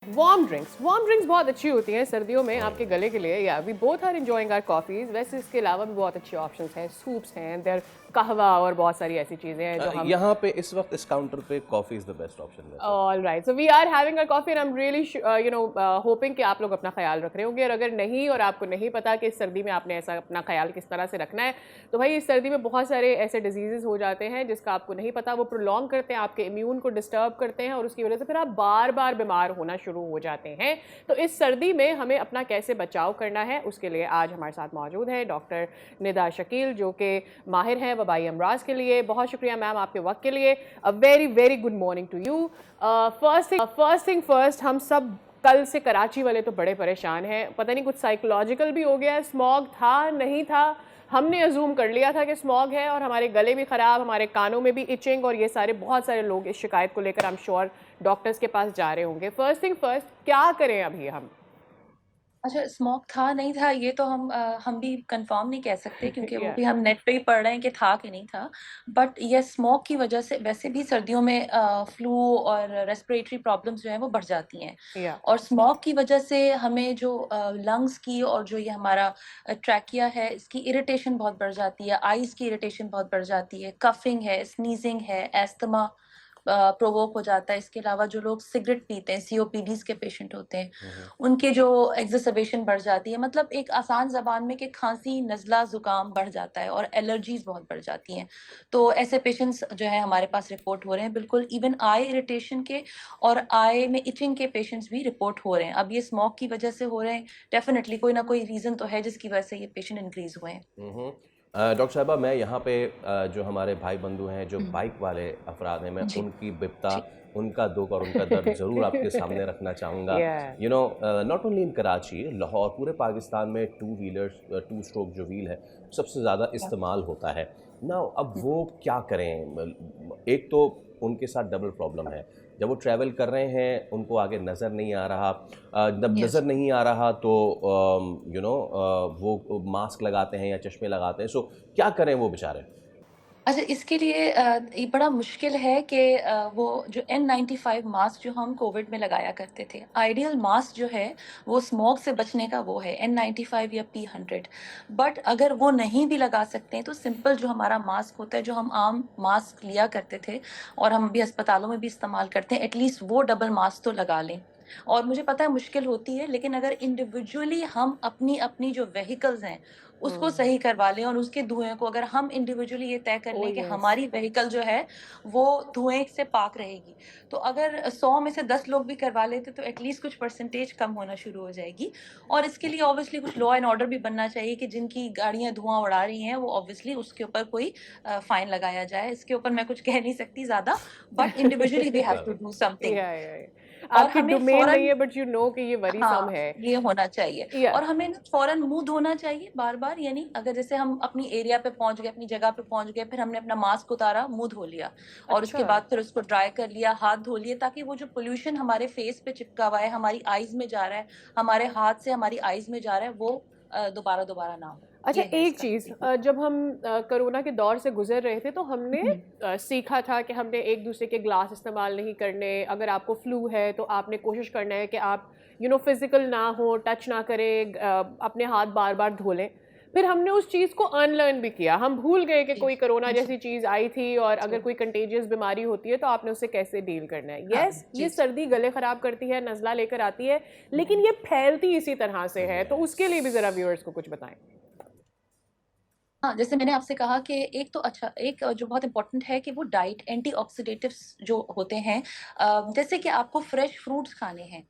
Warm drinks बहुत अच्छी होती हैं सर्दियों में आपके गले के लिए। या we both are enjoying our coffees. वैसे इसके अलावा भी बहुत अच्छे ऑप्शंस हैं, सूप्स हैं, देयर कहवा और बहुत सारी ऐसी चीज़ें हैं जो हम यहाँ पे इस वक्त इस काउंटर पे coffee is the best option वैसे। All right, so we are having a coffee and I am really hoping कि आप लोग अपना ख्याल रख रहे होंगे। और अगर नहीं और आपको नहीं पता कि इस सर्दी में आपने ऐसा अपना ख्याल किस तरह से रखना है, तो भाई इस सर्दी में बहुत सारे ऐसे डिजीजेस हो जाते हैं जिसका आपको नहीं पता, वो प्रोलॉन्ग करते हैं, आपके इम्यून को डिस्टर्ब करते हैं और उसकी वजह से फिर आप बार बार बीमार होना शुरू हो जाते हैं। तो इस सर्दी में हमें अपना कैसे बचाव करना है, उसके लिए आज हमारे साथ मौजूद है डॉक्टर निदा शकील, जो कि माहिर हैं वबाई अमराज के लिए। बहुत शुक्रिया मैम आपके वक्त के लिए। A very very good morning to you. First thing first, हम सब कल से कराची वाले तो बड़े परेशान हैं। पता नहीं कुछ साइकोलॉजिकल भी हो गया है, स्मॉग था नहीं था, हमने अजूम कर लिया था कि स्मॉग है और हमारे गले भी ख़राब, हमारे कानों में भी इचिंग, और ये सारे बहुत सारे लोग इस शिकायत को लेकर आई एम श्योर डॉक्टर्स के पास जा रहे होंगे। फर्स्ट थिंग फर्स्ट, क्या करें अभी हम? अच्छा, स्मोक था, नहीं था, ये तो हम भी कंफ़र्म नहीं कह सकते क्योंकि वो या भी हम नेट पे ही पढ़ रहे हैं कि था कि नहीं था। बट ये स्मोक की वज़ह से वैसे भी सर्दियों में फ्लू और रेस्पिरेटरी प्रॉब्लम्स जो हैं वो बढ़ जाती हैं। या और स्मोक की वज़ह से हमें जो लंग्स की और जो ये हमारा ट्रैकिया है, इसकी इरिटेशन बहुत बढ़ जाती है, आइज़ की इरिटेशन बहुत बढ़ जाती है, कफ़िंग है, स्नीज़िंग है, अस्थमा प्रोवोक हो जाता है। इसके अलावा जो लोग सिगरेट पीते हैं, सीओपीडीज़ के पेशेंट होते हैं, उनके जो एक्ज़र्सर्बेशन बढ़ जाती है। मतलब एक आसान ज़बान में कि खाँसी, नज़ला, ज़ुकाम बढ़ जाता है और एलर्जीज़ बहुत बढ़ जाती हैं। तो ऐसे पेशेंट्स जो हैं हमारे पास रिपोर्ट हो रहे हैं बिल्कुल। इवन आई इरिटेशन के और आई में इचिंग के पेशेंट्स भी रिपोर्ट हो रहे हैं। अब ये स्मोक की वज़ह से हो रहे हैं, डेफ़िनिटली कोई ना कोई रीज़न तो है जिसकी वज़ह से ये पेशेंट इंक्रीज़ हुए हैं। हम्म। डॉक्टर साहबा, मैं यहाँ पे जो हमारे भाई बंधु हैं, जो हुँ, बाइक वाले अफराद हैं, मैं जी, उनकी बिपता, जी। उनका दुख और उनका दर्द ज़रूर आपके सामने रखना चाहूँगा। या not only in Karachi, Lahore, पूरे पाकिस्तान में टू व्हीलर्स, टू स्ट्रोक जो व्हील है, सबसे ज़्यादा हाँ, इस्तेमाल होता है ना। अब हुँ, वो क्या करें? एक तो उनके साथ डबल प्रॉब्लम है, जब वो ट्रैवल कर रहे हैं उनको आगे नज़र नहीं आ रहा, जब यस। नज़र नहीं आ रहा तो वो मास्क लगाते हैं या चश्मे लगाते हैं। सो क्या करें वो बेचारे? अच्छा, इसके लिए ये बड़ा मुश्किल है कि वो जो N95 मास्क जो हम कोविड में लगाया करते थे, आइडियल मास्क जो है वो स्मोक से बचने का वो है N95 या P100। बट अगर वो नहीं भी लगा सकते हैं तो सिंपल जो हमारा मास्क होता है, जो हम आम मास्क लिया करते थे और हम भी अस्पतालों में भी इस्तेमाल करते हैं, एटलीस्ट वो डबल मास्क तो लगा लें। और मुझे पता है मुश्किल होती है, लेकिन अगर इंडिविजुअली हम अपनी-अपनी जो व्हीकल्स हैं उसको सही करवा लें और उसके धुएँ को अगर हम इंडिविजुअली ये तय कर ओ लें कि यस। हमारी व्हीकल जो है, वो धुएँ से पाक रहेगी। तो अगर 100 में से 10 लोग भी करवा लेते तो एटलीस्ट कुछ परसेंटेज कम होना शुरू हो जाएगी। और इसके लिए ऑब्वियसली कुछ लॉ एंड ऑर्डर भी बनना चाहिए कि जिनकी गाड़ियाँ धुआँ उड़ा रही हैं, वो ऑब्वियसली उसके ऊपर कोई फाइन लगाया जाए। इसके ऊपर मैं कुछ कह नहीं सकती ज़्यादा, but individually we have to do something. और आपकी हमें डोमेन नहीं फ़ौरन है बट यू नो कि ये वरीसम हाँ, है। ये होना चाहिए। या और हमें ना फ़ौरन मुँह धोना चाहिए बार-बार, यानी अगर जैसे हम अपनी एरिया पे पहुँच गए, अपनी जगह पे पहुँच गए, फिर हमने अपना मास्क उतारा, मुँह धो लिया और उसके अच्छा। बाद फिर उसको ड्राई कर लिया, हाथ धो लिए, ताकि वो जो पॉल्यूशन हमारे फेस पे चिपका हुआ है, हमारी आइज़ में जा रहा है, हमारे हाथ से हमारी आइज़ में जा रहा है, वो दोबारा-दोबारा ना हो। अच्छा, ये है एक इसका चीज़, तरीका। जब हम कोरोना के दौर से गुज़र रहे थे तो हमने हुँ, सीखा था कि हमने एक-दूसरे के ग्लास इस्तेमाल नहीं करने। अगर आपको फ्लू है तो आपने कोशिश करना है कि आप फ़िज़िकल ना हो, टच ना करें, अपने हाथ बार-बार धो लें। फिर हमने उस चीज़ को अनलर्न भी किया। हम भूल गए कि जी, कोई कोरोना जी, जैसी चीज़ आई थी और जी। अगर कोई कंटेजियस बीमारी होती है तो आपने उससे कैसे डील करना है। हाँ, येस, ये जी, जी। सर्दी गले ख़राब करती है, नज़ला लेकर आती है, लेकिन हुँ। ये फैलती इसी तरह से है, तो उसके लिए भी यस। ज़रा व्यूअर्स को कुछ बताएँ। हाँ, जैसे मैंने आपसे कहा कि एक तो अच्छा एक जो बहुत इम्पोर्टेंट है कि वो डाइट एंटीऑक्सीडेटिव्स जो होते हैं, जैसे कि आपको फ्रेश फ्रूट्स खाने हैं,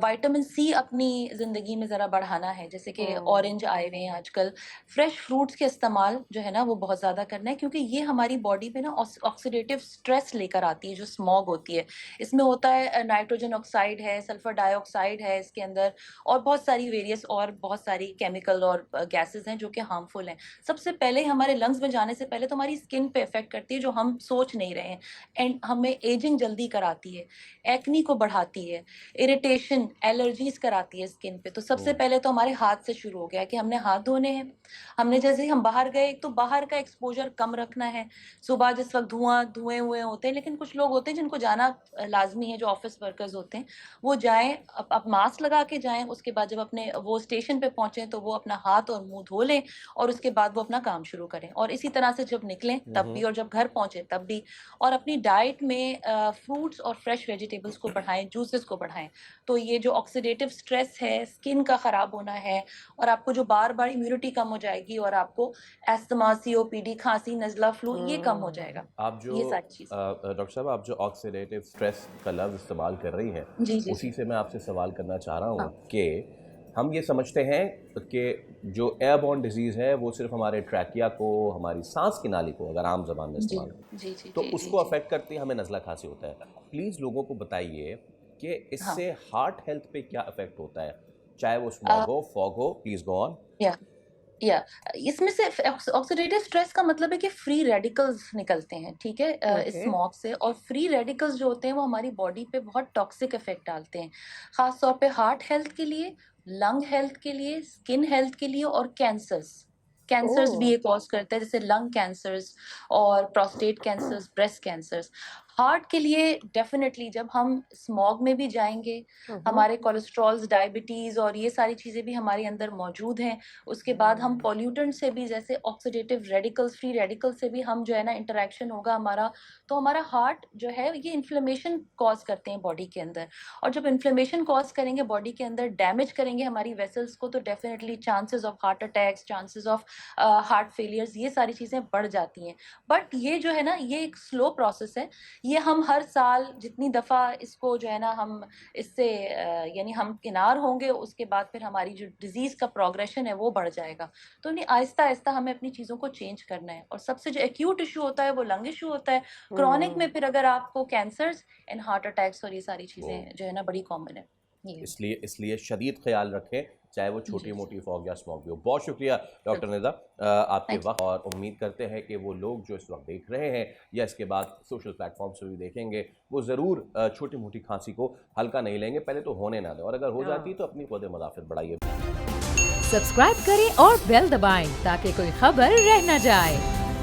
विटामिन सी अपनी ज़िंदगी में ज़रा बढ़ाना है, जैसे कि हुँ। ऑरेंज आए हुए हैं आजकल। फ्रेश फ्रूट्स के इस्तेमाल जो है ना वो बहुत ज़्यादा करना है, क्योंकि ये हमारी बॉडी पे ना ऑक्सीडेटिव स्ट्रेस लेकर आती है, जो स्मॉग होती है। इसमें होता है नाइट्रोजन ऑक्साइड है, सल्फर डाइऑक्साइड है इसके अंदर, और बहुत सारी वेरियस और बहुत सारी केमिकल और गैसेज़ हैं जो कि हार्मफुल हैं। सबसे पहले हमारे लंग्स में जाने से पहले तो हमारी स्किन पे इफेक्ट करती है, जो हम सोच नहीं रहे हैं, एंड हमें एजिंग जल्दी कराती है, एक्नी को बढ़ाती है, इरिटेशन, एलर्जीज कराती है स्किन पे। तो सबसे पहले तो हमारे हाथ से शुरू हो गया कि हमने हाथ धोने हैं। हमने जैसे ही हम बाहर गए, तो बाहर का एक्सपोजर कम रखना है। सुबह जिस वक्त धुएं हुए होते हैं, लेकिन कुछ लोग होते हैं जिनको जाना लाजमी है, जो ऑफिस वर्कर्स होते हैं, वो जाएं, अब मास्क लगा के जाएं। उसके बाद जब अपने वो स्टेशन पे पहुंचे तो वो अपना हाथ और मुंह धो लें, और उसके बाद वो अपना काम शुरू करें। और इसी तरह से जब निकलें तब भी, और जब घर पहुंचे तब भी। और अपनी डाइट में फ्रूट्स और फ्रेश वेजिटेबल्स को बढ़ाएं, जूसेस को बढ़ाएं। तो ये जो ऑक्सीडेटिव स्ट्रेस है, स्किन का खराब होना है, और आपको जो बार बार इम्यूनिटी कम हो जाएगी, और आपको एस्थमा, सीओपीडी, खांसी, नजला, फ्लू, ये कम हो जाएगा। आप जो ये सारी चीज़। डॉक्टर साहब, आप जो ऑक्सीडेटिव स्ट्रेस का लफ्ज़ इस्तेमाल कर रही हैं, जी जी उसी से मैं आपसे सवाल करना चाह रहा हूँ हाँ कि हम ये समझते हैं कि जो एयरबॉर्न डिजीज़ है वो सिर्फ हमारे ट्रैकिया को, हमारी सांस की नाली को, अगर आम जबान में जी इस्तेमाल करें जी जी तो जी उसको अफेक्ट करती है, हमें नज़ला खांसी होता है। प्लीज़ लोगों को बताइए कि हाँ इससे हार्ट हेल्थ पे क्या इफेक्ट होता है, चाहे वो स्मॉग हो, फॉग हो। Please go on. या या इसमें से ऑक्सीडेटिव स्ट्रेस का मतलब है कि फ्री रेडिकल्स निकलते हैं, ठीक है, इस ओके। स्मॉग से। और फ्री रेडिकल्स जो होते हैं वो हमारी बॉडी पे बहुत टॉक्सिक इफेक्ट डालते हैं, खास तौर पे हार्ट हेल्थ के लिए, लंग हेल्थ के लिए, स्किन हेल्थ के लिए, और कैंसर्स भी ओह। ये कॉज करता है, जैसे लंग कैंसर्स और prostate cancers, breast cancers. Heart के लिए डेफिनेटली जब हम स्मॉग में भी जाएंगे, हमारे कोलेस्ट्रॉल्स, डायबिटीज और ये सारी चीजें भी हमारे अंदर मौजूद हैं। उसके बाद हम पॉल्यूटेंट से भी, जैसे ऑक्सीडेटिव रेडिकल्स, फ्री रेडिकल से भी हम जो है ना इंटरेक्शन होगा हमारा, तो हमारा हार्ट जो है ये इन्फ्लेमेशन कॉज करते हैं बॉडी के अंदर। और जब इन्फ्लेमेशन कॉज करेंगे बॉडी के अंदर, डैमेज करेंगे हमारी वेसल्स को, तो definitely chances of heart attacks, chances of heart failures, ये सारी चीजें बढ़ जाती हैं। बट ये जो है ना, ये एक स्लो प्रोसेस है। ये हम हर साल जितनी दफ़ा इसको जो है ना हम इससे यानी हम किनार होंगे, उसके बाद फिर हमारी जो डिजीज़ का प्रोग्रेशन है वो बढ़ जाएगा। तो नहीं, आहिस्ता आहिस्ता हमें अपनी चीज़ों को चेंज करना है। और सबसे जो एक्यूट इशू होता है वो लंग इशू होता है। क्रॉनिक में फिर अगर आपको कैंसर्स एंड हार्ट अटैक्स और ये सारी चीज़ें जो है ना बड़ी कॉमन है। ये इसलिए शदीद ख्याल रखें, चाहे वो छोटी जी मोटी फॉग या स्मॉग भी हो। बहुत शुक्रिया डॉक्टर निदा आपके थैंक यू। वक्त, और उम्मीद करते हैं कि वो लोग जो इस वक्त देख रहे हैं या इसके बाद सोशल प्लेटफॉर्म से भी देखेंगे, वो ज़रूर छोटी मोटी खांसी को हल्का नहीं लेंगे, पहले तो होने ना दें, और अगर हो जाती तो अपनी खुद मदाफ़त बढ़ाइए। सब्सक्राइब करें और बेल दबाएं ताकि कोई खबर रह न जाए।